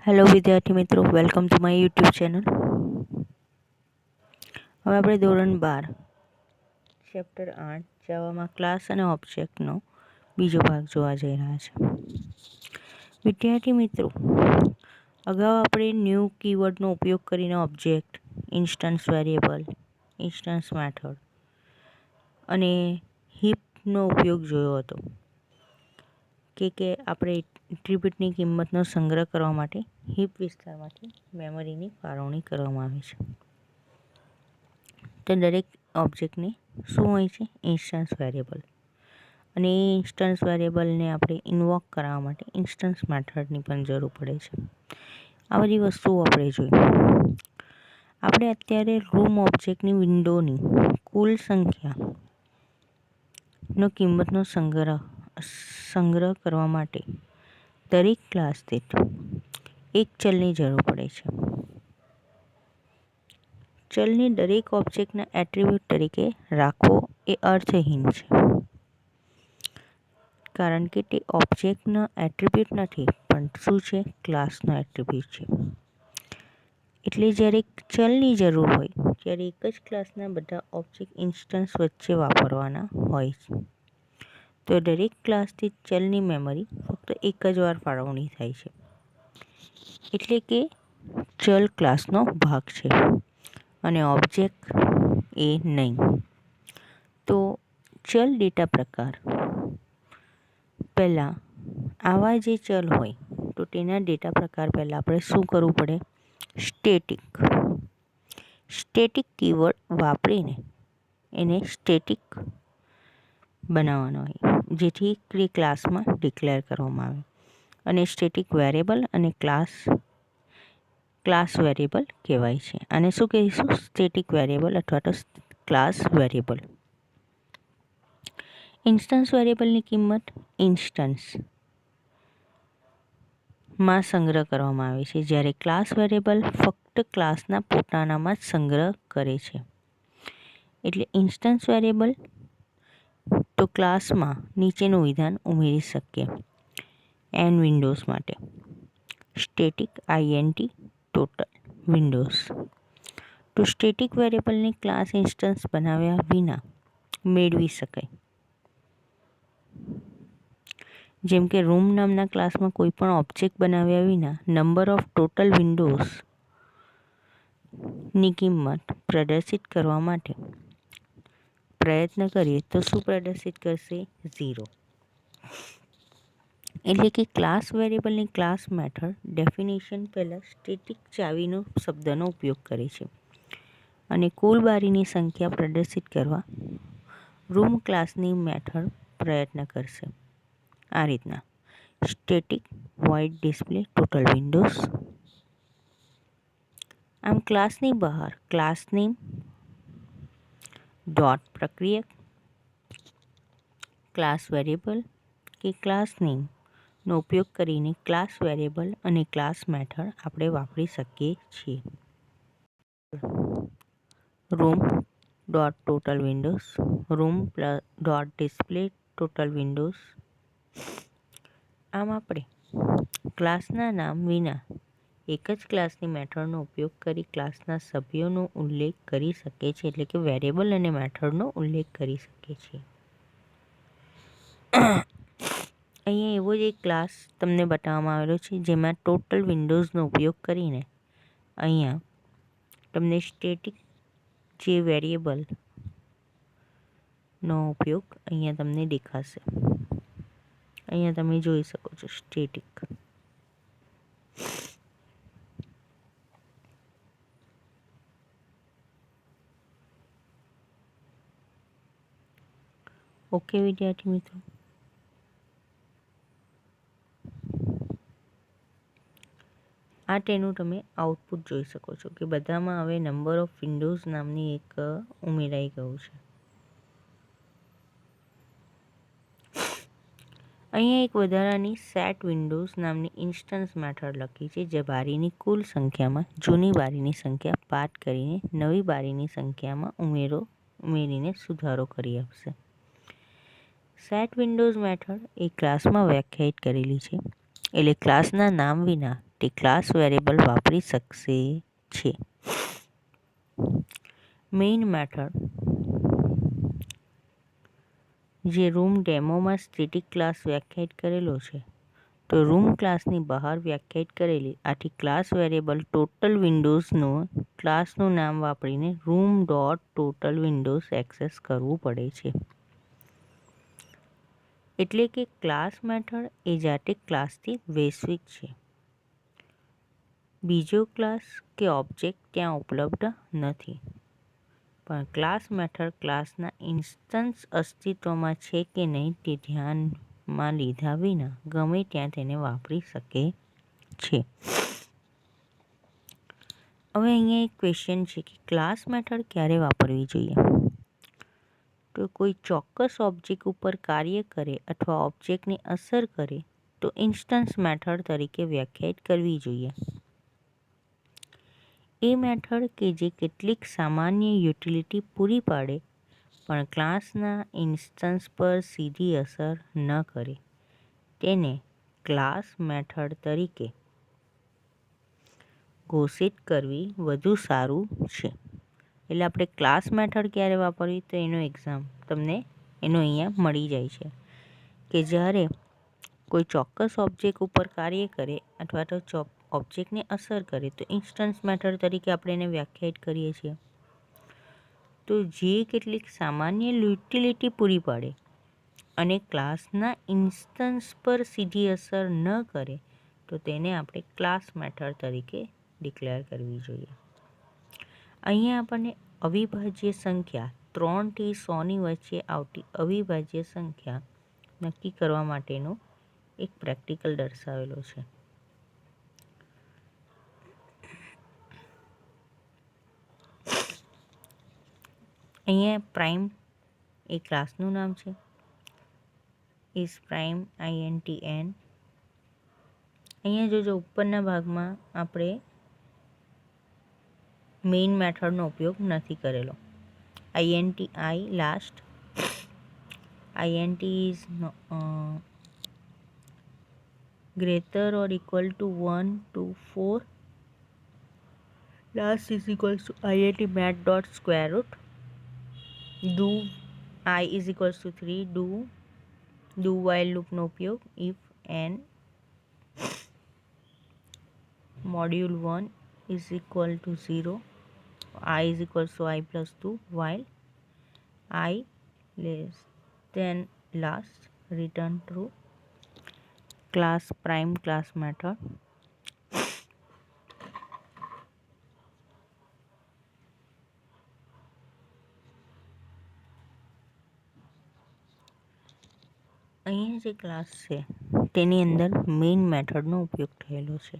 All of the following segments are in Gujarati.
હેલો વિદ્યાર્થી મિત્રો, welcome to my YouTube channel. હવે આપણે ધોરણ 12 ચેપ્ટર 8 જાવામાં ક્લાસ અને ઓબ્જેક્ટનો બીજો ભાગ જોવા જઈ રહ્યા છે. વિદ્યાર્થી મિત્રો, અગાઉ આપણે ન્યૂ કીવર્ડનો ઉપયોગ કરીને object, instance variable, instance method અને હીપનો ઉપયોગ જોયો હતો કે આપણે એટ્રીબ્યુટની કિંમતનો સંગ્રહ કરવા માટે હીપ વિસ્તારમાંથી મેમરીની ફાળવણી કરવામાં આવે છે. તો દરેક ઓબ્જેક્ટને શું હોય છે? Instance variable. અને એ ઇન્સ્ટન્સ વેરિયેબલને આપણે ઇન્વોક કરાવવા માટે ઇન્સ્ટન્સ મેથડની પણ જરૂર પડે છે. આ બધી વસ્તુઓ આપણે જોઈ. આપણે અત્યારે રૂમ ઓબ્જેક્ટની વિન્ડોની કુલ સંખ્યાનો કિંમતનો સંગ્રહ કરવા માટે દરેક ક્લાસ દીઠ એક ચલની જરૂર પડે છે. ચલને દરેક ઓબ્જેક્ટના એટ્રીબ્યુટ તરીકે રાખવો એ અર્થહીન છે, કારણ કે તે ઓબ્જેક્ટનો એટ્રીબ્યુટ નથી, પણ શું છે? ક્લાસનો એટ્રીબ્યુટ છે. એટલે જ્યારે ચલની જરૂર હોય ત્યારે એક જ ક્લાસના બધા ઓબ્જેક્ટ ઇન્સ્ટન્સ વચ્ચે વાપરવાના હોય છે. તો દરેક ક્લાસથી ચલની મેમરી ફક્ત એક જ વાર ફાળવણી થાય છે. એટલે કે ચલ ક્લાસનો ભાગ છે અને ઓબ્જેક્ટ એ નહીં. તો ચલ ડેટા પ્રકાર પહેલાં આવા જે ચલ હોય તો તેના ડેટા પ્રકાર પહેલાં આપણે શું કરવું પડે? સ્ટેટિક કીવર્ડ વાપરીને એને સ્ટેટિક બનાવવાનો હોય, જેથી તે ક્લાસમાં ડિક્લેર કરવામાં આવે. અને સ્ટેટિક વેરિયેબલ અને ક્લાસ વેરિયેબલ કહેવાય છે. આને શું કહીશું? સ્ટેટિક વેરિયેબલ અથવા તો ક્લાસ વેરિયેબલ. ઇન્સ્ટન્સ વેરિયેબલની કિંમત ઇન્સ્ટન્સમાં સંગ્રહ કરવામાં આવે છે, જ્યારે ક્લાસ વેરિયેબલ ફક્ત ક્લાસના પોતાનામાં જ સંગ્રહ કરે છે. એટલે ઇન્સ્ટન્સ વેરિયેબલ તો ક્લાસમાં નીચેનું વિધાન ઉમેરી શકીએ. n વિન્ડોઝ માટે સ્ટેટિક int ટોટલ વિન્ડોઝ. તો સ્ટેટિક વેરિયેબલને ક્લાસ ઇન્સ્ટન્સ બનાવ્યા વિના મેળવી શકાય. જેમ કે રૂમ નામના ક્લાસમાં કોઈ પણ ઓબ્જેક્ટ બનાવ્યા વિના નંબર ઓફ ટોટલ વિન્ડોઝની કિંમત પ્રદર્શિત કરવા માટે પ્રયત્ન કરીએ તો શું પ્રદર્શિત કરશે? 0. એટલે કે ક્લાસ વેરિયેબલની ક્લાસ મેથડ ડેફિનેશન પહેલાં સ્ટેટિક ચાવીનો શબ્દનો ઉપયોગ કરે છે અને કુલ બારીની સંખ્યા પ્રદર્શિત કરવા રૂમ ક્લાસની મેથડ પ્રયત્ન કરશે. આ રીતના static void display total Windows. આમ ક્લાસની બહાર ક્લાસ નેમ ડોટ પ્રક્રિયક, ક્લાસ વેરિયેબલ કે ક્લાસ નેમનો ઉપયોગ કરીને ક્લાસ વેરિયેબલ અને ક્લાસ મેથડ આપણે વાપરી શકીએ છીએ. Room dot total Windows, room dot display total Windows. આમ આપણે ક્લાસના નામ વિના એક જ ક્લાસની મેથડનો ઉપયોગ કરી ક્લાસના સભ્યોનો ઉલ્લેખ કરી શકીએ છીએ, એટલે કે વેરિયેબલ અને મેથડનો ઉલ્લેખ કરી શકીએ છીએ. અહીંયા એવો જ એક ક્લાસ તમને બતાવવામાં આવેલો છે, જેમાં ટોટલ વિન્ડોઝનો ઉપયોગ કરીને અહીંયા તમને સ્ટેટિક જે વેરિયેબલનો ઉપયોગ અહીંયા તમને દેખાશે. અહીંયા તમે જોઈ શકો છો સ્ટેટિક. ઓકે વિદ્યાર્થી મિત્રો, આ તેનું તમે આઉટપુટ જોઈ શકો છો કે બધામાં હવે નંબર ઓફ વિન્ડોઝ નામની એક ઉમેરાઈ ગયું છે. અહીંયા એક વધારાની સેટ વિન્ડોઝ નામની ઇન્સ્ટન્સ મેથડ લખી છે, જે બારીની કુલ સંખ્યામાં જૂની બારીની સંખ્યા બાદ કરીને નવી બારીની સંખ્યામાં ઉમેરીને સુધારો કરી આપશે. સેટ વિન્ડોઝ મેથડ એ ક્લાસમાં વ્યાખ્યાયિત કરેલી છે, એટલે ક્લાસના નામ વિના તે ક્લાસ વેરિયેબલ વાપરી શકશે છે. મેઇન મેથડ જે રૂમ ડેમોમાં સ્ટેટિક ક્લાસ વ્યાખ્યાયિત કરેલો છે, તો રૂમ ક્લાસની બહાર વ્યાખ્યાયિત કરેલી આથી ક્લાસ વેરિયેબલ ટોટલ વિન્ડોઝનું ક્લાસનું નામ વાપરીને room dot total Windows access કરવું પડે છે. એટલે કે ક્લાસ મેથડ એ જાતે ક્લાસથી વૈશ્વિક છે. બીજો ક્લાસ કે ઓબ્જેક્ટ ત્યાં ઉપલબ્ધ નથી, પણ ક્લાસ મેથડ ક્લાસના ઇન્સ્ટન્સ અસ્તિત્વમાં છે કે નહીં તે ધ્યાનમાં લીધા વિના ગમે ત્યાં તેને વાપરી શકે છે. હવે અહીંયા એક ક્વેશ્ચન છે કે ક્લાસ મેથડ ક્યારે વાપરવી જોઈએ? તો કોઈ ચોક્કસ ઓબ્જેક્ટ ઉપર કાર્ય કરે અથવા ઓબ્જેક્ટને અસર કરે તો ઇન્સ્ટન્સ મેથડ તરીકે વ્યાખ્યાયિત કરવી જોઈએ. એ મેથડ કે જે કેટલીક સામાન્ય યુટિલિટી પૂરી પાડે પણ ક્લાસના ઇન્સ્ટન્સ પર સીધી અસર ન કરે તેને ક્લાસ મેથડ તરીકે ઘોષિત કરવી વધુ સારું છે. એટલે આપણે ક્લાસ મેથડ ક્યારે વાપરવી તો એનો એક્ઝામ તમને એનો અહીંયા મળી જાય છે કે જ્યારે કોઈ ચોક્કસ ઓબ્જેક્ટ ઉપર કાર્ય કરે અથવા તો ઓબ્જેક્ટને અસર કરે તો ઇન્સ્ટન્સ મેથડ તરીકે આપણે એને વ્યાખ્યાયિત કરીએ છીએ. તો જે કેટલીક સામાન્ય યુટિલિટી પૂરી પાડે અને ક્લાસના ઇન્સ્ટન્સ પર સીધી અસર ન કરે તો તેને આપણે ક્લાસ મેથડ તરીકે ડિક્લેર કરવી જોઈએ. અહીંયા આપણને અવિભાજ્ય સંખ્યા 3 થી 100ની વચ્ચે આવતી અવિભાજ્ય સંખ્યા નક્કી કરવા માટેનો એક પ્રેક્ટિકલ દર્શાવેલો છે. અહીંયા પ્રાઇમ એ ક્લાસનું નામ છે. Is prime INTN. અહીંયા જોજો ઉપરના ભાગમાં આપણે મેઇન મેથડનો ઉપયોગ નથી કરેલો. INT I last, INT is greater or equal to 1 to 4, last is equals to INT math dot square root, do I is equals to 3, do while લૂપનો ઉપયોગ, if n module 1 is equal to 0, I is equals to I plus 2, while I less than last, return true. Class prime class method. અહીંયા જે ક્લાસ છે તેની અંદર મેઇન મેથડનો ઉપયોગ થયેલો છે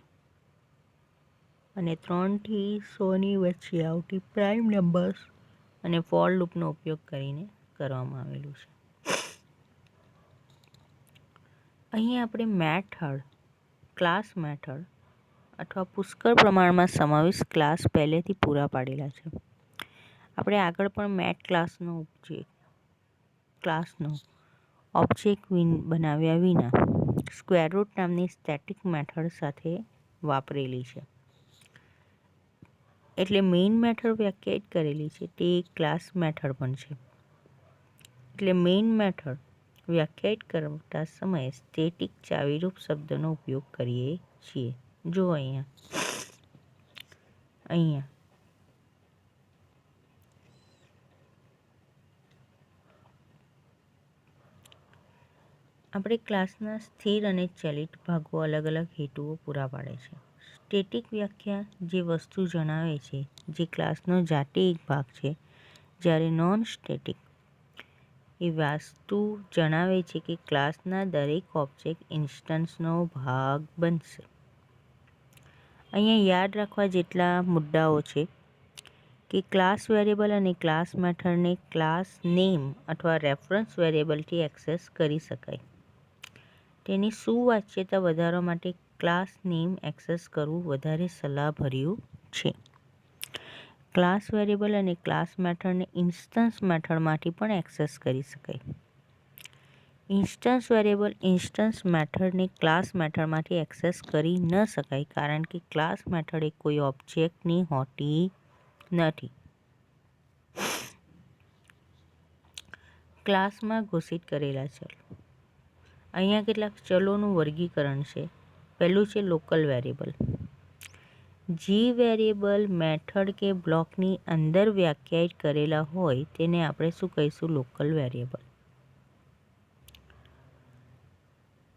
અને 3 થી 100ની વચ્ચે આવતી પ્રાઇમ નંબર્સ અને ફોર લૂપનો ઉપયોગ કરીને કરવામાં આવેલું છે. અહીં આપણે મેથડ, ક્લાસ મેથડ અથવા પુષ્કળ પ્રમાણમાં સમાવિષ્ટ ક્લાસ પહેલેથી પૂરા પાડેલા છે. આપણે આગળ પણ મેથ ક્લાસનો ઓબ્જેક્ટ બનાવ્યા વિના સ્ક્વેર રૂટ નામની સ્ટેટિક મેથડ સાથે વાપરેલી છે. એટલે મેઇન મેથડ વ્યાખ્યાયિત કરેલી છે તે એક ક્લાસ મેથડ પણ છે. એટલે મેઇન મેથડ વ્યાખ્યાયિત કરતા સમયે સ્ટેટિક ચાવીરૂપ શબ્દનો ઉપયોગ કરીએ છીએ. જો અહીંયા આપણે ક્લાસના સ્થિર અને ચલિત ભાગો અલગ અલગ હેતુઓ પૂરા પાડે છે. સ્ટેટિક વ્યાખ્યા જે વસ્તુ જણાવે છે જે ક્લાસનો જાતે એક ભાગ છે, જ્યારે નોન સ્ટેટિક એ વસ્તુ જણાવે છે કે ક્લાસના દરેક ઓબ્જેક્ટ ઇન્સ્ટન્સનો ભાગ બનશે. અહીંયા યાદ રાખવા જેટલા મુદ્દાઓ છે કે ક્લાસ વેરિયેબલ અને ક્લાસ મેથડને ક્લાસ નેમ અથવા રેફરન્સ વેરિયેબલથી એક્સેસ કરી શકાય. તેની સુવાચ્યતા વધારવા માટે ક્લાસ નેમ એક્સેસ કરવું વધારે સલાહભર્યું છે. ક્લાસ વેરિયેબલ અને ક્લાસ મેથડને ઇન્સ્ટન્સ મેથડમાંથી પણ એક્સેસ કરી શકાય. ઇન્સ્ટન્સ વેરિયેબલ ઇન્સ્ટન્સ મેથડને ક્લાસ મેથડમાંથી એક્સેસ કરી ન શકાય કારણ કે ક્લાસ મેથડ એ કોઈ ઓબ્જેક્ટની હોતી નથી. ક્લાસમાં ઘોષિત કરેલા ચલ. અહીંયા કેટલાક ચલોનું વર્ગીકરણ છે. પહેલું છે લોકલ વેરિયેબલ. જે વેરિયેબલ મેથડ કે બ્લોકની અંદર વ્યાખ્યાયિત કરેલા હોય તેને આપણે શું કહીશું? Local variable.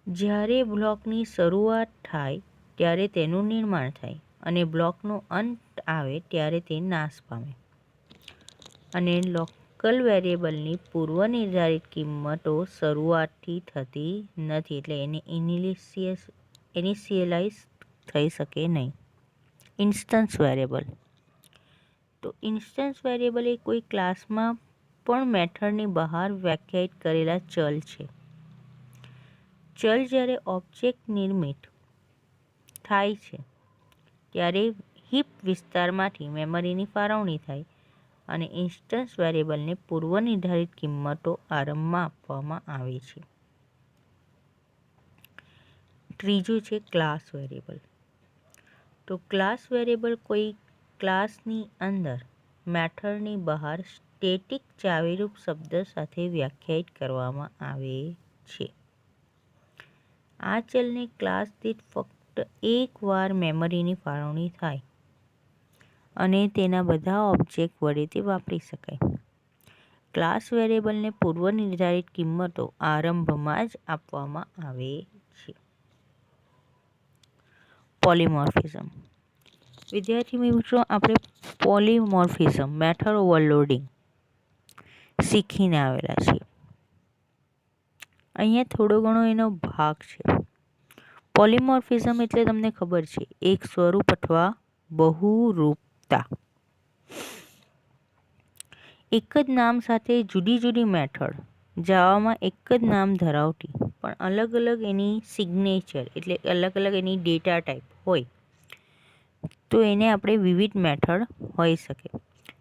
જ્યારે બ્લોકની શરૂઆત થાય ત્યારે તેનું નિર્માણ થાય અને બ્લોકનો અંત આવે ત્યારે તે નાશ પામે. અને લોકલ વેરિયેબલની પૂર્વનિર્ધારિત કિંમતો શરૂઆતથી થતી નથી, એટલે એને ઇનિશિયલાઇઝ થઈ શકે નહીં. Instance variable. તો ઇન્સ્ટન્સ વેરિયેબલ એ કોઈ ક્લાસમાં પણ મેથડની બહાર વ્યાખ્યાયિત કરેલા ચલ છે. ચલ જ્યારે ઓબ્જેક્ટ નિર્મિત થાય છે ત્યારે હીપ વિસ્તારમાંથી મેમરીની ફાળવણી થાય અને ઇન્સ્ટન્સ વેરિયેબલને પૂર્વનિર્ધારિત કિંમતો આરંભમાં આપવામાં આવે છે. ત્રીજું છે ક્લાસ વેરિયેબલ. તો ક્લાસ વેરિયેબલ કોઈ ક્લાસની અંદર મેથડની બહાર સ્ટેટિક ચાવીરૂપ શબ્દ સાથે વ્યાખ્યાયિત કરવામાં આવે છે. આ ચલને ક્લાસ દીઠ ફક્ત એક વાર મેમરીની ફાળવણી થાય અને તેના બધા ઓબ્જેક્ટ વડે તે વાપરી શકાય. ક્લાસ વેરિયેબલને પૂર્વનિર્ધારિત કિંમતો આરંભમાં જ આપવામાં આવે છે. પોલીમોર્ફિઝમ. વિદ્યાર્થી મિત્રો, આપણે પોલીમોર્ફિઝમ મેથડ ઓવરલોડિંગ શીખીને આવેલા છીએ. અહીંયા થોડો ઘણો એનો ભાગ છે. પોલીમોર્ફિઝમ એટલે તમને ખબર છે એક સ્વરૂપ અથવા બહુરૂપતા. એક જ નામ સાથે જુદી જુદી મેથડ જાવામાં એક જ નામ ધરાવતી પણ અલગ અલગ એની સિગ્નેચર એટલે અલગ અલગ એની ડેટા ટાઈપ હોય તો એને આપણે વિવિધ મેથડ હોઈ શકે.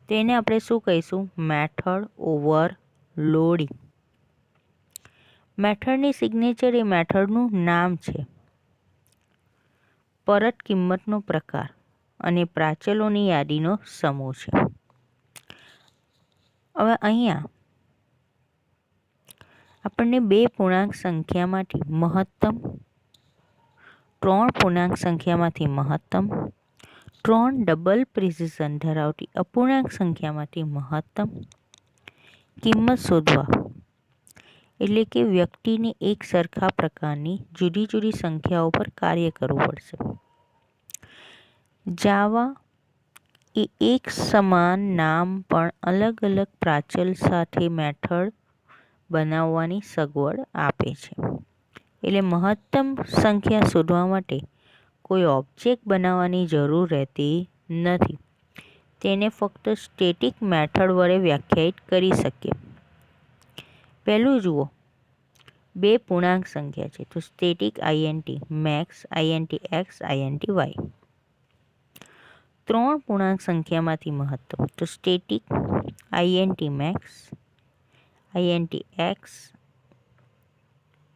તો એને આપણે શું કહીશું? Method overloading. મેથડની સિગ્નેચર એ મેથડનું નામ છે, પરત કિંમતનો પ્રકાર અને પ્રાચલોની યાદીનો સમૂહ છે. હવે અહીંયા આપણને બે પૂર્ણાંક સંખ્યામાંથી મહત્તમ, ત્રણ પૂર્ણાંક સંખ્યામાંથી મહત્તમ, ત્રણ ડબલ પ્રિસિઝન ધરાવતી અપૂર્ણાંક સંખ્યામાંથી મહત્તમ કિંમત શોધવા એટલે કે વ્યક્તિને એક સરખા પ્રકારની જુદી જુદી સંખ્યાઓ પર કાર્ય કરવું પડશે. જાવા એ એક સમાન નામ પણ અલગ અલગ પ્રાચલ સાથે મેથડ બનાવવાની સગવડ આપે છે. એટલે મહત્તમ સંખ્યા શોધવા માટે કોઈ ઓબ્જેક્ટ બનાવવાની જરૂર રહેતી નથી. તેને ફક્ત સ્ટેટિક મેથડ વડે વ્યાખ્યાયિત કરી શકીએ. પહેલું જુઓ, બે પૂર્ણાંક સંખ્યા છે તો static INT max, INT X, INT Y. ત્રણ પૂર્ણાંક સંખ્યામાંથી મહત્તમ તો static INT max, INT X,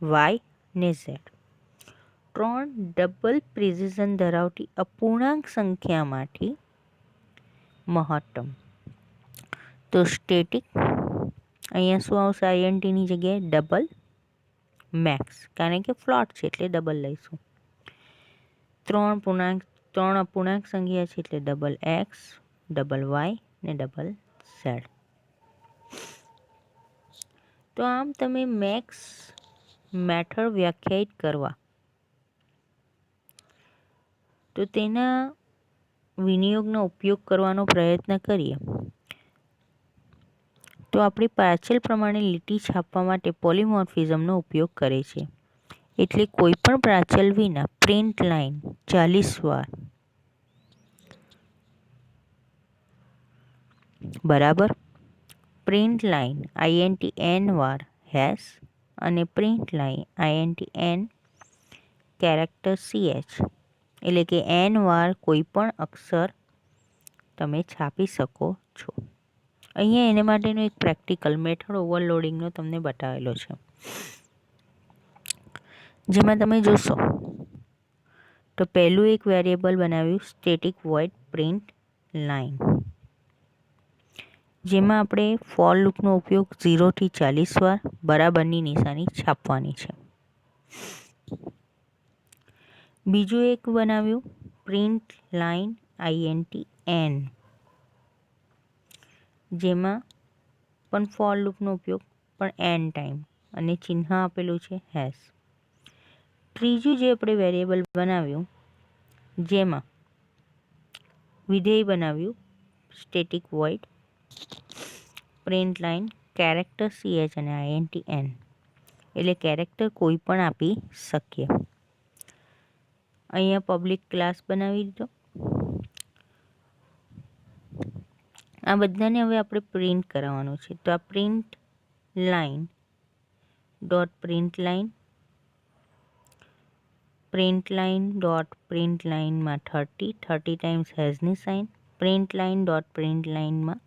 Y ને ઝેડ. ત્રણ ડબલ પ્રિસિઝન ધરાવતી અપૂર્ણાંક સંખ્યામાંથી મહત્તમ તો સ્ટેટિક, અહીંયા શું આવશે? આઈએનટીની જગ્યાએ ડબલ મેક્સ, કારણ કે ફ્લોટ છે એટલે ડબલ લઈશું. ત્રણ અપૂર્ણાંક સંખ્યા છે એટલે ડબલ એક્સ, ડબલ વાય ને ડબલ ઝેડ. તો આમ તમે મેક્સ મેથડ વ્યાખ્યાયિત કરવા તો તેના વિનિયોગનો ઉપયોગ કરવાનો પ્રયત્ન કરીએ તો આપણી પ્રાચલ પ્રમાણે લીટી છાપવા માટે પોલીમોર્ફિઝમનો ઉપયોગ કરે છે. એટલે કોઈ પણ પ્રાચલ વિના પ્રિન્ટ લાઇન 40 વાર બરાબર, પ્રિન્ટ લાઇન આઈએનટી એન વાર હેશ અને print line INT N character CH એટલે કે એન વાર કોઈ પણ અક્ષર તમે છાપી શકો છો. અહીંયા એને માટેનો એક પ્રેક્ટિકલ મેથડ ઓવરલોડિંગનો તમને બતાવેલો છે. જેમાં તમે જોશો તો પહેલું એક વેરિયેબલ બનાવ્યું સ્ટેટિક વોઇડ પ્રિન્ટ લાઇન, જેમાં આપણે ફોર લૂપનો ઉપયોગ 0 થી 40 વાર બરાબરની નિશાની છાપવાની છે. બીજું એક બનાવ્યું પ્રિન્ટ લાઇન INT n, જેમાં પણ ફોર લૂપનો ઉપયોગ પણ n ટાઈમ અને ચિહ્ન આપેલું છે હેશ. ત્રીજું જે આપણે વેરિયેબલ બનાવ્યું જેમાં વિધેય બનાવ્યું static void print line character ch અને INT n, એટલે કેરેક્ટર કોઈ પણ આપી શકીએ. અહીંયા પબ્લિક ક્લાસ બનાવી દીધો. આ બધાને હવે આપણે પ્રિન્ટ કરાવવાનું છે, તો આ પ્રિન્ટ લાઇન ડોટ પ્રિન્ટ લાઇનમાં 30 ટાઈમ્સ હેઝની sign, print line dot print લાઇનમાં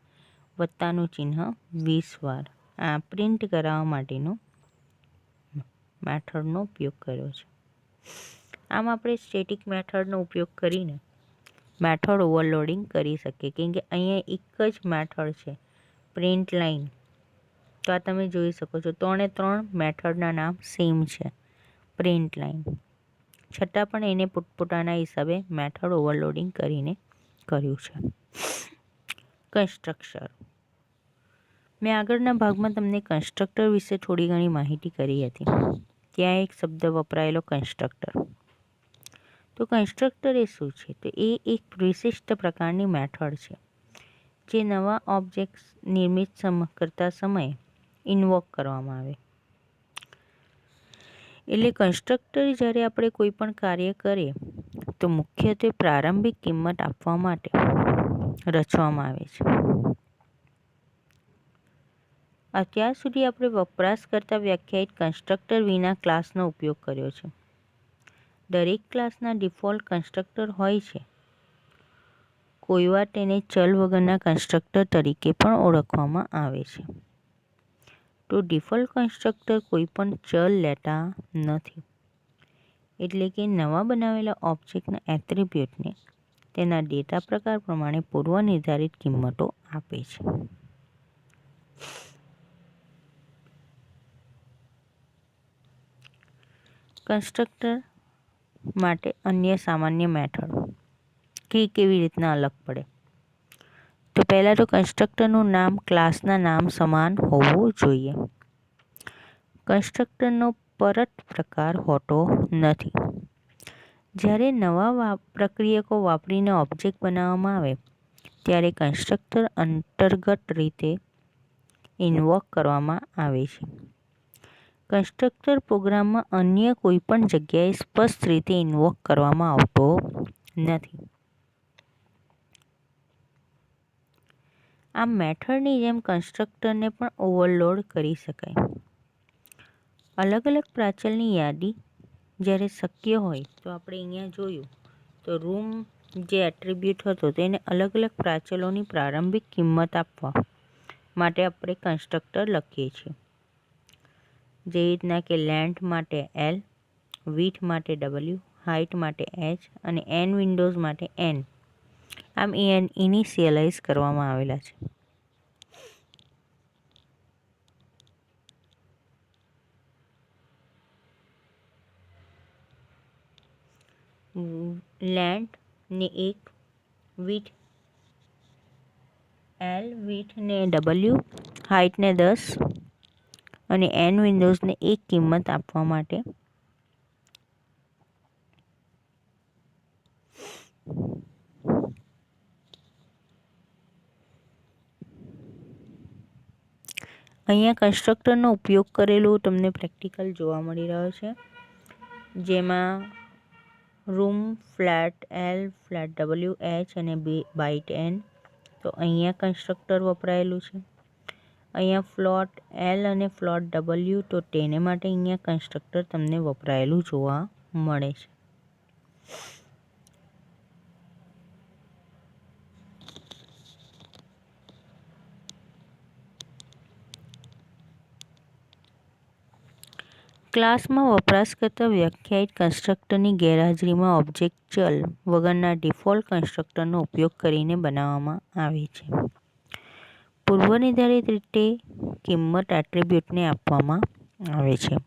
વત્તાનું ચિહ્ન 20 વાર. આ પ્રિન્ટ કરાવવા માટેનો મેથડનો ઉપયોગ કર્યો છે. આમ આપણે સ્ટેટિક મેથડનો ઉપયોગ કરીને મેથડ ઓવરલોડિંગ કરી શકીએ, કેમ કે અહીંયા એક જ મેથડ છે પ્રિન્ટ લાઇન. તો આ તમે જોઈ શકો છો 3 મેથડના નામ સેમ છે પ્રિન્ટ લાઇન, છતાં પણ એને પોતપોતાના હિસાબે મેથડ ઓવરલોડિંગ કરીને કર્યું છે. કન્સ્ટ્રક્ટર, મેં આગળના ભાગમાં તમને કન્સ્ટ્રક્ટર વિશે થોડી ઘણી માહિતી કરી હતી. ત્યાં એક શબ્દ વપરાયેલો કન્સ્ટ્રક્ટર. તો કન્સ્ટ્રક્ટર એ શું છે? તો એ એક વિશિષ્ટ પ્રકારની મેથડ છે જે નવા ઓબ્જેક્ટ્સ નિર્મિત કરતા સમયે ઇન્વોક કરવામાં આવે. એટલે કન્સ્ટ્રક્ટર જ્યારે આપણે કોઈ પણ કાર્ય કરીએ તો મુખ્યત્વે પ્રારંભિક કિંમત આપવા માટે રચવામાં આવે છે. અત્યાર સુધી આપણે વપરાશકર્તા વ્યાખ્યાયિત કન્સ્ટ્રક્ટર વિના ક્લાસનો ઉપયોગ કર્યો છે. દરેક ક્લાસના ડિફોલ્ટ કન્સ્ટ્રક્ટર હોય છે. કોઈવાર તેને ચલ વગરના કન્સ્ટ્રક્ટર તરીકે પણ ઓળખવામાં આવે છે. તો ડિફોલ્ટ કન્સ્ટ્રક્ટર કોઈ પણ ચલ લેતા નથી, એટલે કે નવા બનાવેલા ઓબ્જેક્ટના એટ્રીબ્યુટને તેના ડેટા પ્રકાર પ્રમાણે પૂર્વ નિર્ધારિત કિંમતો આપે છે. કન્સ્ટ્રક્ટર માટે અન્ય સામાન્ય મેથડ કેવી રીતના અલગ પડે? તો પહેલાં તો કન્સ્ટ્રક્ટરનું નામ ક્લાસના નામ સમાન હોવું જોઈએ. કન્સ્ટ્રક્ટરનો પરત પ્રકાર હોતો નથી. જ્યારે નવા પ્રક્રિયકો વાપરીને ઓબ્જેક્ટ બનાવવામાં આવે ત્યારે કન્સ્ટ્રક્ટર અંતર્ગત રીતે ઇન્વોક કરવામાં આવે છે. કન્સ્ટ્રક્ટર પ્રોગ્રામમાં અન્ય કોઈપણ જગ્યાએ સ્પષ્ટ રીતે ઇન્વોક કરવામાં આવતો નથી. આ મેથડની જેમ કન્સ્ટ્રક્ટરને પણ ઓવરલોડ કરી શકાય. અલગ અલગ પ્રાચલની યાદી જ્યારે શક્ય હોય તો આપણે અહીંયા જોયું તો રૂમ જે એટ્રીબ્યુટ હતો તેને અલગ અલગ પ્રાચલોની પ્રારંભિક કિંમત આપવા માટે આપણે કન્સ્ટ્રક્ટર લખીએ છીએ. જેવી રીતના કે લેન્થ માટે L, વિડ્થ માટે W, હાઇટ માટે H અને n વિન્ડોઝ માટે N. આમ ઇનિશિયલાઇઝ કરવામાં આવેલા છે. લેન્થ ને 1, વિડ્થ L, વિડ્થ ને W, હાઇટ ને 10 અને n વિન્ડોઝને 1 કિંમત આપવા માટે અહીંયા કન્સ્ટ્રક્ટરનો ઉપયોગ કરેલો તમને પ્રેક્ટિકલ જોવા મળી રહ્યો છે, જેમાં room flat L, flat W, H અને બાઇટ N. તો અહીંયા કન્સ્ટ્રક્ટર વપરાયેલું છે. અહીંયા ફ્લોટ L અને ફ્લોટ W, તો તેને માટે અહીંયા કન્સ્ટ્રક્ટર તમને વપરાયેલું જોવા મળે છે. ક્લાસમાં વપરાશકર્તા વ્યાખ્યાયિત કન્સ્ટ્રક્ટરની ગેરહાજરીમાં ઓબ્જેક્ટ ચલ વગરના ડિફોલ્ટ કન્સ્ટ્રક્ટરનો ઉપયોગ કરીને બનાવવામાં આવે છે. પૂર્વનિર્ધારિત રીતે કિંમત એટ્રીબ્યુટને આપવામાં આવે છે.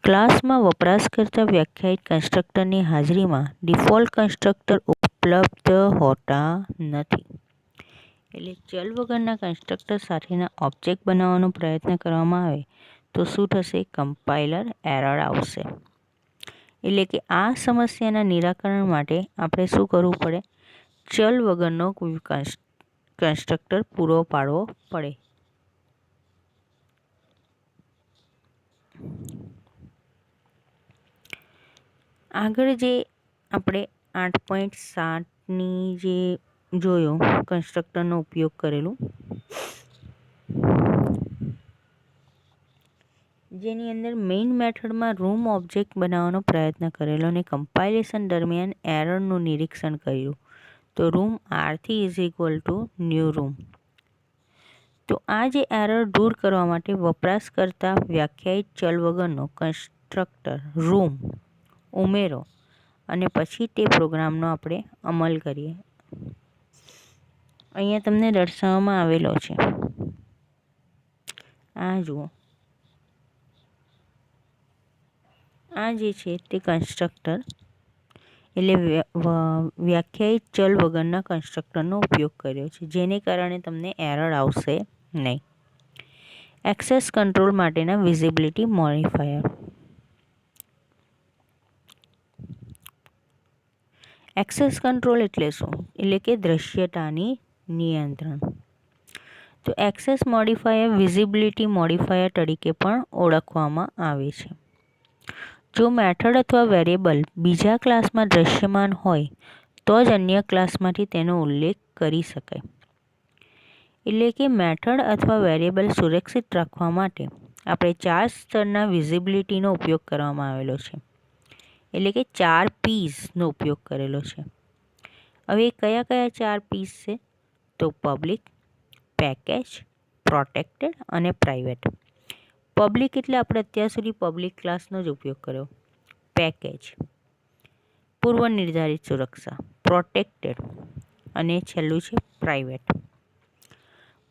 ક્લાસમાં વપરાશકર્તા વ્યાખ્યાયિત કન્સ્ટ્રક્ટરની હાજરીમાં ડિફોલ્ટ કન્સ્ટ્રક્ટર ઉપલબ્ધ હોતા નથી. એટલે ચલ વગરના કન્સ્ટ્રક્ટર સાથેના ઓબ્જેક્ટ બનાવવાનો પ્રયત્ન કરવામાં આવે તો શું થશે? કમ્પાઇલર એરર આવશે. એટલે કે આ સમસ્યાના નિરાકરણ માટે આપણે શું કરવું પડે? ચલ વગરનો કન્સ્ટ્રક્ટર પૂરો પાડવો પડે. આગળ જે આપણે 8.7ની જે જોયું કન્સ્ટ્રક્ટરનો ઉપયોગ કરેલું, જેની અંદર મેઇન મેથડમાં રૂમ ઓબ્જેક્ટ બનાવવાનો પ્રયત્ન કરેલો અને કમ્પાઇલેશન દરમિયાન એરરનું નિરીક્ષણ કર્યું. તો રૂમ R3 = ન્યૂ રૂમ. તો આ જે એરર દૂર કરવા માટે વપરાશકર્તા વ્યાખ્યાયિત ચલ વગરનો કન્સ્ટ્રક્ટર રૂમ ઉમેરો અને પછી તે પ્રોગ્રામનો આપણે અમલ કરીએ. અહીંયા તમને દર્શાવવામાં આવેલો છે. આ જુઓ, આ જે છે તે કન્સ્ટ્રક્ટર એટલે વ્યાખ્યાયિત ચલ વગરના કન્સ્ટ્રક્ટરનો ઉપયોગ કર્યો છે, જેને કારણે તમને એરર આવશે નહીં. એક્સેસ કંટ્રોલ માટેના વિઝિબિલિટી મોડિફાયર. એક્સેસ કંટ્રોલ એટલે શું? એટલે કે દ્રશ્યતાની નિયંત્રણ. તો એક્સેસ મોડિફાયર વિઝિબિલિટી મોડિફાયર તરીકે પણ ઓળખવામાં આવે છે. જો મેથડ અથવા વેરિયેબલ બીજા ક્લાસમાં દૃશ્યમાન હોય તો જ અન્ય ક્લાસમાંથી તેનો ઉલ્લેખ કરી શકાય. એટલે કે મેથડ અથવા વેરિયેબલ સુરક્ષિત રાખવા માટે આપણે 4 સ્તરના વિઝિબિલિટીનો ઉપયોગ કરવામાં આવેલો છે. એટલે કે 4 Psનો ઉપયોગ કરેલો છે. હવે કયા કયા 4 Ps છે? તો પબ્લિક, પેકેજ, પ્રોટેક્ટેડ અને પ્રાઇવેટ. પબ્લિક એટલે આપણે અત્યાર સુધી પબ્લિક ક્લાસનો જ ઉપયોગ કર્યો. પેકેજ પૂર્વ નિર્ધારિત સુરક્ષા, પ્રોટેક્ટેડ અને છેલ્લું છે પ્રાઇવેટ.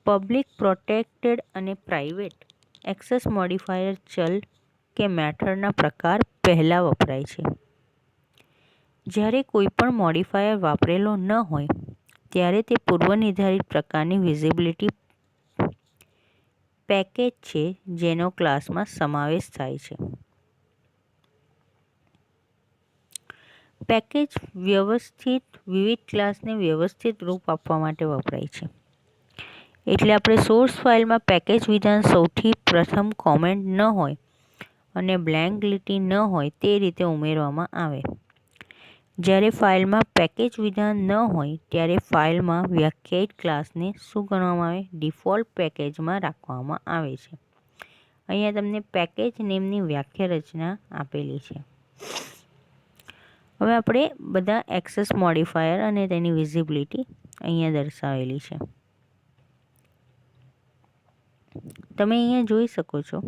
પબ્લિક, પ્રોટેક્ટેડ અને પ્રાઇવેટ એક્સેસ મોડિફાયર ચલ કે મેથડના પ્રકાર પહેલાં વપરાય છે. જ્યારે કોઈ પણ મોડિફાયર વાપરેલો ન હોય ત્યારે તે પૂર્વનિર્ધારિત પ્રકારની વિઝિબિલિટી પેકેજ છે જેનો ક્લાસમાં સમાવેશ થાય છે. પેકેજ વિવિધ ક્લાસને વ્યવસ્થિત રૂપ આપવા માટે વપરાય છે. એટલે આપણે સોર્સ ફાઇલમાં પેકેજ વિધાન સૌથી પ્રથમ કોમેન્ટ ન હોય અને બ્લેન્ક લીટી ન હોય તે રીતે ઉમેરવામાં આવે. જ્યારે ફાઇલમાં પેકેજ વિધાન ન હોય ત્યારે ફાઇલમાં વ્યાખ્યાયિત ક્લાસને શું ગણવામાં આવે? ડિફોલ્ટ પેકેજમાં રાખવામાં આવે છે. અહીંયા તમને પેકેજ નેમની વ્યાખ્યા રચના આપેલી છે. હવે આપણે બધા એક્સેસ મોડિફાયર અને તેની વિઝિબિલિટી અહીંયા દર્શાવેલી છે. તમે અહીંયા જોઈ શકો છો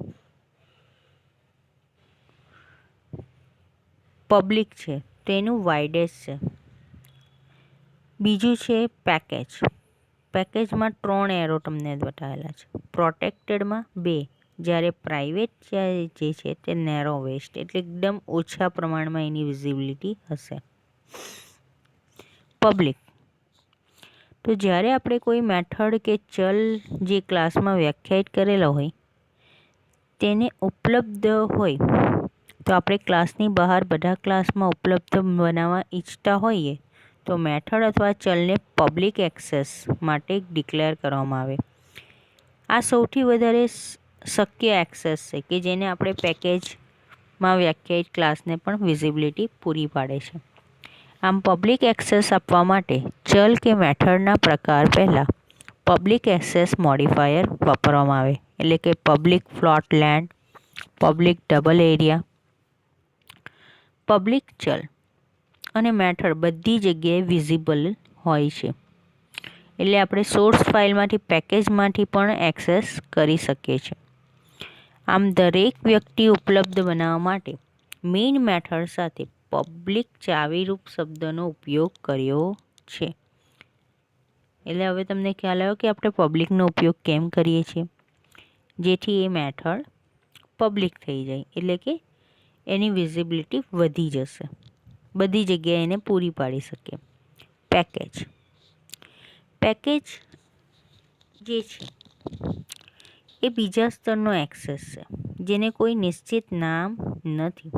પબ્લિક છે તો એનું વાઇડેસ્ટ છે. બીજું છે પેકેજ. પેકેજમાં 3 એરો તમને બતાવેલા છે. પ્રોટેક્ટેડમાં 2, જ્યારે પ્રાઇવેટ જે છે તે નેરો વેસ્ટ એટલે એકદમ ઓછા પ્રમાણમાં એની વિઝિબિલિટી હશે. પબ્લિક તો જ્યારે આપણે કોઈ મેથડ કે ચલ જે ક્લાસમાં વ્યાખ્યાયિત કરેલો હોય તેને ઉપલબ્ધ હોય તો આપણે ક્લાસની બહાર બધા ક્લાસમાં ઉપલબ્ધ બનાવવા ઈચ્છતા હોઈએ તો મેથડ અથવા ચલને પબ્લિક એક્સેસ માટે ડિક્લેર કરવામાં આવે. આ સૌથી વધારે શક્ય એક્સેસ છે કે જેને આપણે પેકેજમાં વ્યાખ્યાયિત ક્લાસને પણ વિઝિબિલિટી પૂરી પાડે છે. આમ પબ્લિક એક્સેસ આપવા માટે ચલ કે મેથડના પ્રકાર પહેલાં પબ્લિક એક્સેસ મોડિફાયર વાપરવામાં આવે. એટલે કે public float length, public double area. Public ચલ અને મેથડ બધી જગ્યાએ વિઝિબલ હોય છે. એટલે આપણે સોર્સ ફાઇલમાંથી પેકેજમાંથી પણ એક્સેસ કરી શકીએ છીએ. આમ દરેક વ્યક્તિ ઉપલબ્ધ બનાવવા માટે મેઇન મેથડ સાથે પબ્લિક ચાવીરૂપ શબ્દનો ઉપયોગ કર્યો છે. એટલે હવે તમને ખ્યાલ આવ્યો કે આપણે પબ્લિકનો ઉપયોગ કેમ કરીએ છીએ, જેથી એ મેથડ પબ્લિક થઈ જાય, એટલે કે એની વિઝિબિલિટી વધી જશે, બધી જગ્યાએ એને પૂરી પાડી શકીએ. પેકેજ જે છે એ બીજા સ્તરનો એક્સેસ છે, જેને કોઈ નિશ્ચિત નામ નથી.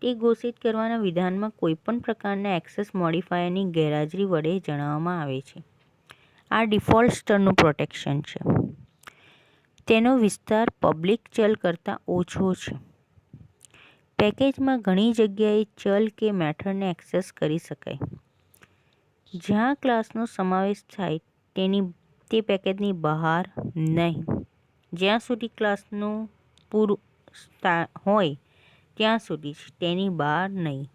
તે ઘોષિત કરવાના વિધાનમાં કોઈપણ પ્રકારના એક્સેસ મોડિફાયરની ગેરહાજરી વડે જણાવવામાં આવે છે. આ ડિફોલ્ટ સ્તરનું પ્રોટેક્શન છે. તેનો વિસ્તાર પબ્લિક ચલ કરતાં ઓછો છે. પેકેજમાં ઘણી જગ્યાએ ચલ કે મેથડને એક્સેસ કરી શકાય. જ્યાં ક્લાસનો સમાવેશ થાય તે પેકેજની બહાર નહીં. જ્યાં સુધી ક્લાસનું પૂરું હોય ત્યાં સુધી તેની બહાર નહીં.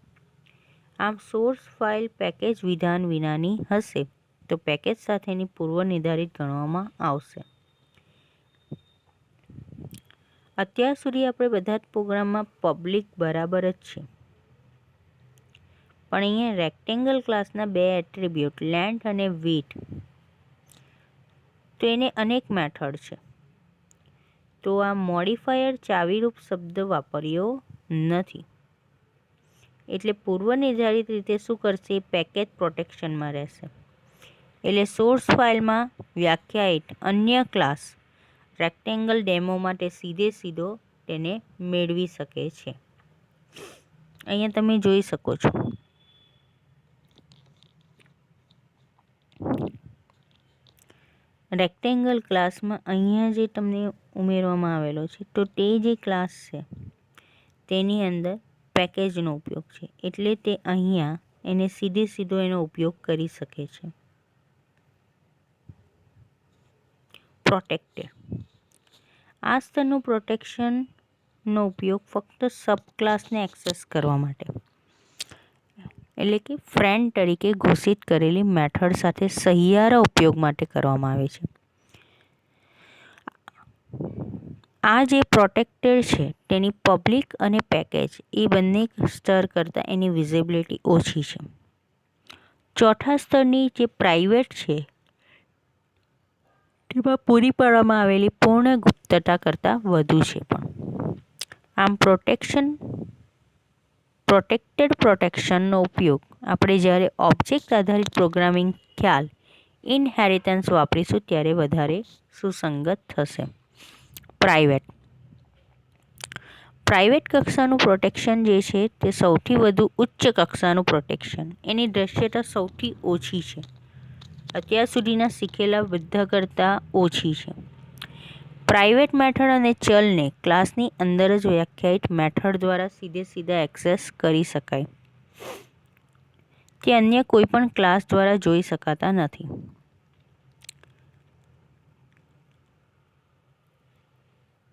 આમ સોર્સ ફાઇલ પેકેજ વિધાન વિનાની હશે તો પેકેજ સાથેની પૂર્વનિર્ધારિત ગણવામાં આવશે. અત્યાર સુધી આપણે બધા જ પ્રોગ્રામમાં પબ્લિક બરાબર જ છે, પણ અહીંયા રેક્ટેંગલ ક્લાસના બે એટ્રીબ્યુટ લેન્થ અને વિડ્થ, તો એને અનેક મેથડ છે, તો આ મોડિફાયર ચાવીરૂપ શબ્દ વાપર્યો નથી. એટલે પૂર્વનિર્ધારિત રીતે શું કરશે, પેકેજ પ્રોટેક્શનમાં રહેશે. એટલે સોર્સ ફાઇલમાં વ્યાખ્યાયિત અન્ય ક્લાસ રેક્ટેંગલ ડેમો માટે સીધો તેને મેળવી શકે છે. અહીંયા તમે જોઈ શકો છો રેક્ટેંગલ ક્લાસમાં અહીંયા જે તમને ઉમેરવામાં આવેલો છે, તો તે જે ક્લાસ છે તેની અંદર પેકેજનો ઉપયોગ છે, એટલે તે અહીંયા એને સીધો એનો ઉપયોગ કરી શકે છે. પ્રોટેક્ટેડ, આ સ્તરનું પ્રોટેક્શનનો ઉપયોગ ફક્ત સબ ક્લાસને એક્સેસ કરવા માટે, એટલે કે ફ્રેન્ડ તરીકે ઘોષિત કરેલી મેથડ સાથે સહિયારા ઉપયોગ માટે કરવામાં આવે છે. આ જે પ્રોટેક્ટેડ છે તેની પબ્લિક અને પેકેજ એ બંને સ્તર કરતાં એની વિઝિબિલિટી ઓછી છે. ચોથા સ્તરની જે પ્રાઇવેટ છે તેમાં પૂરી પાડવામાં આવેલી પૂર્ણ ગુપ્તતા કરતાં વધુ છે. પણ આમ પ્રોટેક્ટેડ પ્રોટેક્શનનો ઉપયોગ આપણે જ્યારે ઓબ્જેક્ટ આધારિત પ્રોગ્રામિંગ ખ્યાલ ઇનહેરિટન્સ વાપરીશું ત્યારે વધારે સુસંગત થશે. પ્રાઇવેટ કક્ષાનું પ્રોટેક્શન જે છે તે સૌથી વધુ ઉચ્ચ કક્ષાનું પ્રોટેક્શન, એની દૃશ્યતા સૌથી ઓછી છે, અત્યાર સુધીના શીખેલા બધા કરતાં ઓછી છે. પ્રાઇવેટ મેથડ અને ચલને ક્લાસની અંદર જ વ્યાખ્યાયિત મેથડ દ્વારા સીધા એક્સેસ કરી શકાય. તે અન્ય કોઈપણ ક્લાસ દ્વારા જોઈ શકાતા નથી.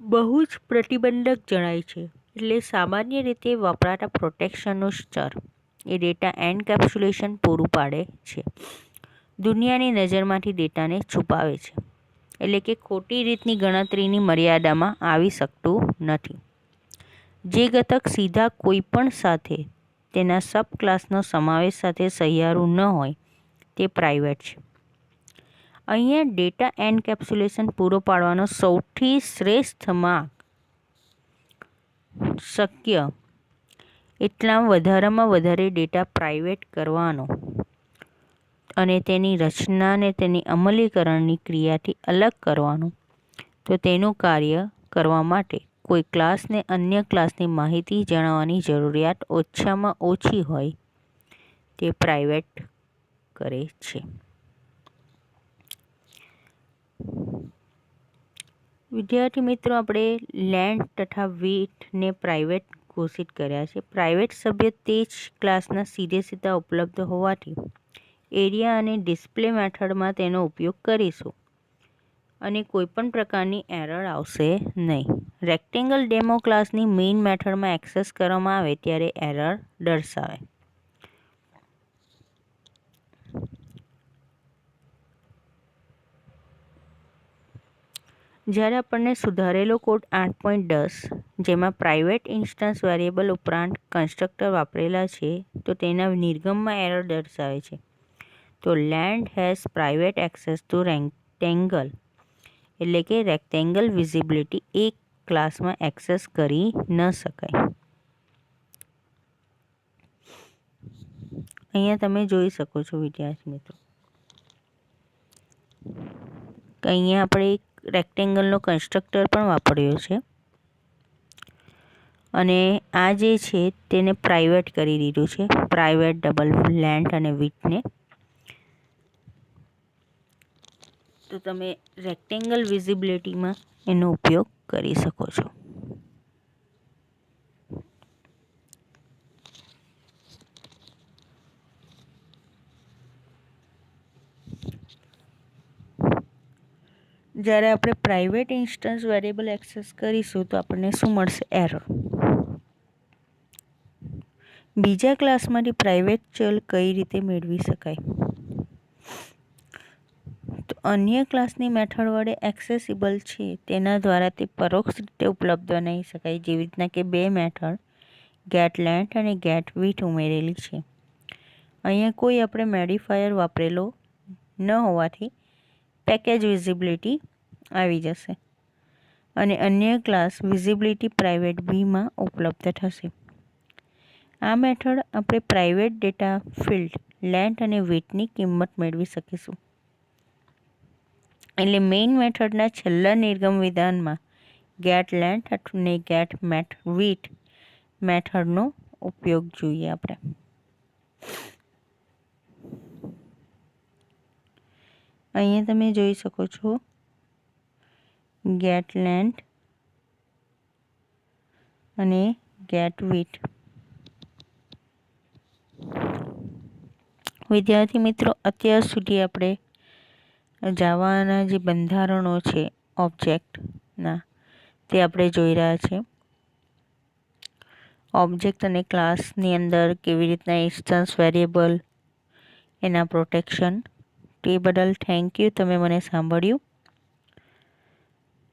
બહુ જ પ્રતિબંધક જણાય છે. એટલે સામાન્ય રીતે વપરાતા પ્રોટેક્શનનું સ્તર એ ડેટા એન્કેપ્સ્યુલેશન પૂરું પાડે છે, દુનિયાની નજરમાંથી ડેટાને છુપાવે છે, એટલે કે ખોટી રીતની ગણતરીની મર્યાદામાં આવી શકતું નથી. જે ઘટક સીધા કોઈપણ સાથે તેના સબ ક્લાસનો સમાવેશ સાથે સહિયારું ન હોય તે પ્રાઇવેટ છે. અહીંયા ડેટા એન્કેપ્સ્યુલેશન પૂરો પાડવાનો સૌથી શ્રેષ્ઠ માર્ગ શક્ય એટલા વધારામાં વધારે ડેટા પ્રાઇવેટ કરવાનો અને તેની રચના અને તેની અમલીકરણની ક્રિયાથી અલગ કરવાનો. તો તેનું કાર્ય કરવા માટે કોઈ ક્લાસને અન્ય ક્લાસની માહિતી જણાવવાની જરૂરિયાત ઓછામાં ઓછી હોય તે પ્રાઇવેટ કરે છે. વિદ્યાર્થી મિત્રો, આપણે લેન્થ તથા વિડ્થને પ્રાઇવેટ ઘોષિત કર્યા છે. પ્રાઇવેટ સભ્ય તે જ ક્લાસના સીધા ઉપલબ્ધ હોવાથી એરિયા અને ડિસ્પ્લે મેથડમાં તેનો ઉપયોગ કરીશું અને કોઈપણ પ્રકારની એરર આવશે નહીં. રેક્ટેંગલ ડેમો ક્લાસની મેઇન મેથડમાં એક્સેસ કરવામાં આવે ત્યારે એરર દર્શાવે. જ્યારે આપણને સુધારેલો કોડ 8.10 જેમાં પ્રાઇવેટ ઇન્સ્ટન્સ વેરિયેબલ ઉપરાંત કન્સ્ટ્રક્ટર વાપરેલા છે તો તેના નિર્ગમમાં એરર દર્શાવે છે. તો land has private access two rectangle એટલે કે રેક્ટેંગલ વિઝિબિલિટી એક ક્લાસમાં એક્સેસ કરી ન શકાય. અહીંયા તમે જોઈ શકો છો વિદ્યાર્થી મિત્રો, અહીંયા આપણે એક રેક્ટેંગલનો કન્સ્ટ્રક્ટર પણ વાપર્યો છે અને આ જે છે તેને પ્રાઇવેટ કરી દીધું છે, પ્રાઇવેટ ડબલ લેન્થ અને વિડ્થને. તો તમે રેક્ટેંગલ વિઝિબિલિટીમાં એનો ઉપયોગ કરી શકો છો. જ્યારે આપણે પ્રાઇવેટ ઇન્સ્ટન્સ વેરિયેબલ એક્સેસ કરીશું તો આપણને શું મળશે? એરર. બીજા ક્લાસમાંથી પ્રાઇવેટ ચલ કઈ રીતે મેળવી શકાય? તો અન્ય ક્લાસની મેથડ વડે એક્સેસિબલ છે તેના દ્વારા તે પરોક્ષ રીતે ઉપલબ્ધ બનાવી શકાય. જેવી રીતના કે બે મેથડ ગેટ લેન્થ અને ગેટ વિડ્થ ઉમેરેલી છે. અહીંયા કોઈ આપણે મોડિફાયર વાપરેલો ન હોવાથી પેકેજ વિઝિબિલિટી આવી જશે અને અન્ય ક્લાસ વિઝિબિલિટી પ્રાઇવેટ બીમાં ઉપલબ્ધ થશે. આ મેથડ આપણે પ્રાઇવેટ ડેટા ફિલ્ડ લેન્થ અને વિડ્થની કિંમત મેળવી શકીશું. એટલે મેઇન મેથડના છેલ્લા નિર્ગમ વિધાનમાં ગેટ લેન્થ અને ગેટ વિડ્થ મેથડનો ઉપયોગ જોઈએ આપણે. અહીંયા તમે જોઈ શકો છો ગેટ લેન્થ અને ગેટ વિડ્થ. વિદ્યાર્થી મિત્રો, અત્યાર સુધી આપણે જાવાના જે બંધારણો છે ઓબ્જેક્ટના તે આપણે જોઈ રહ્યા છે. ઓબ્જેક્ટ અને ક્લાસની અંદર કેવી રીતના ઇન્સ્ટન્સ વેરિયેબલ, એના પ્રોટેક્શન. તે બદલ થેન્ક યુ, તમે મને સાંભળ્યું.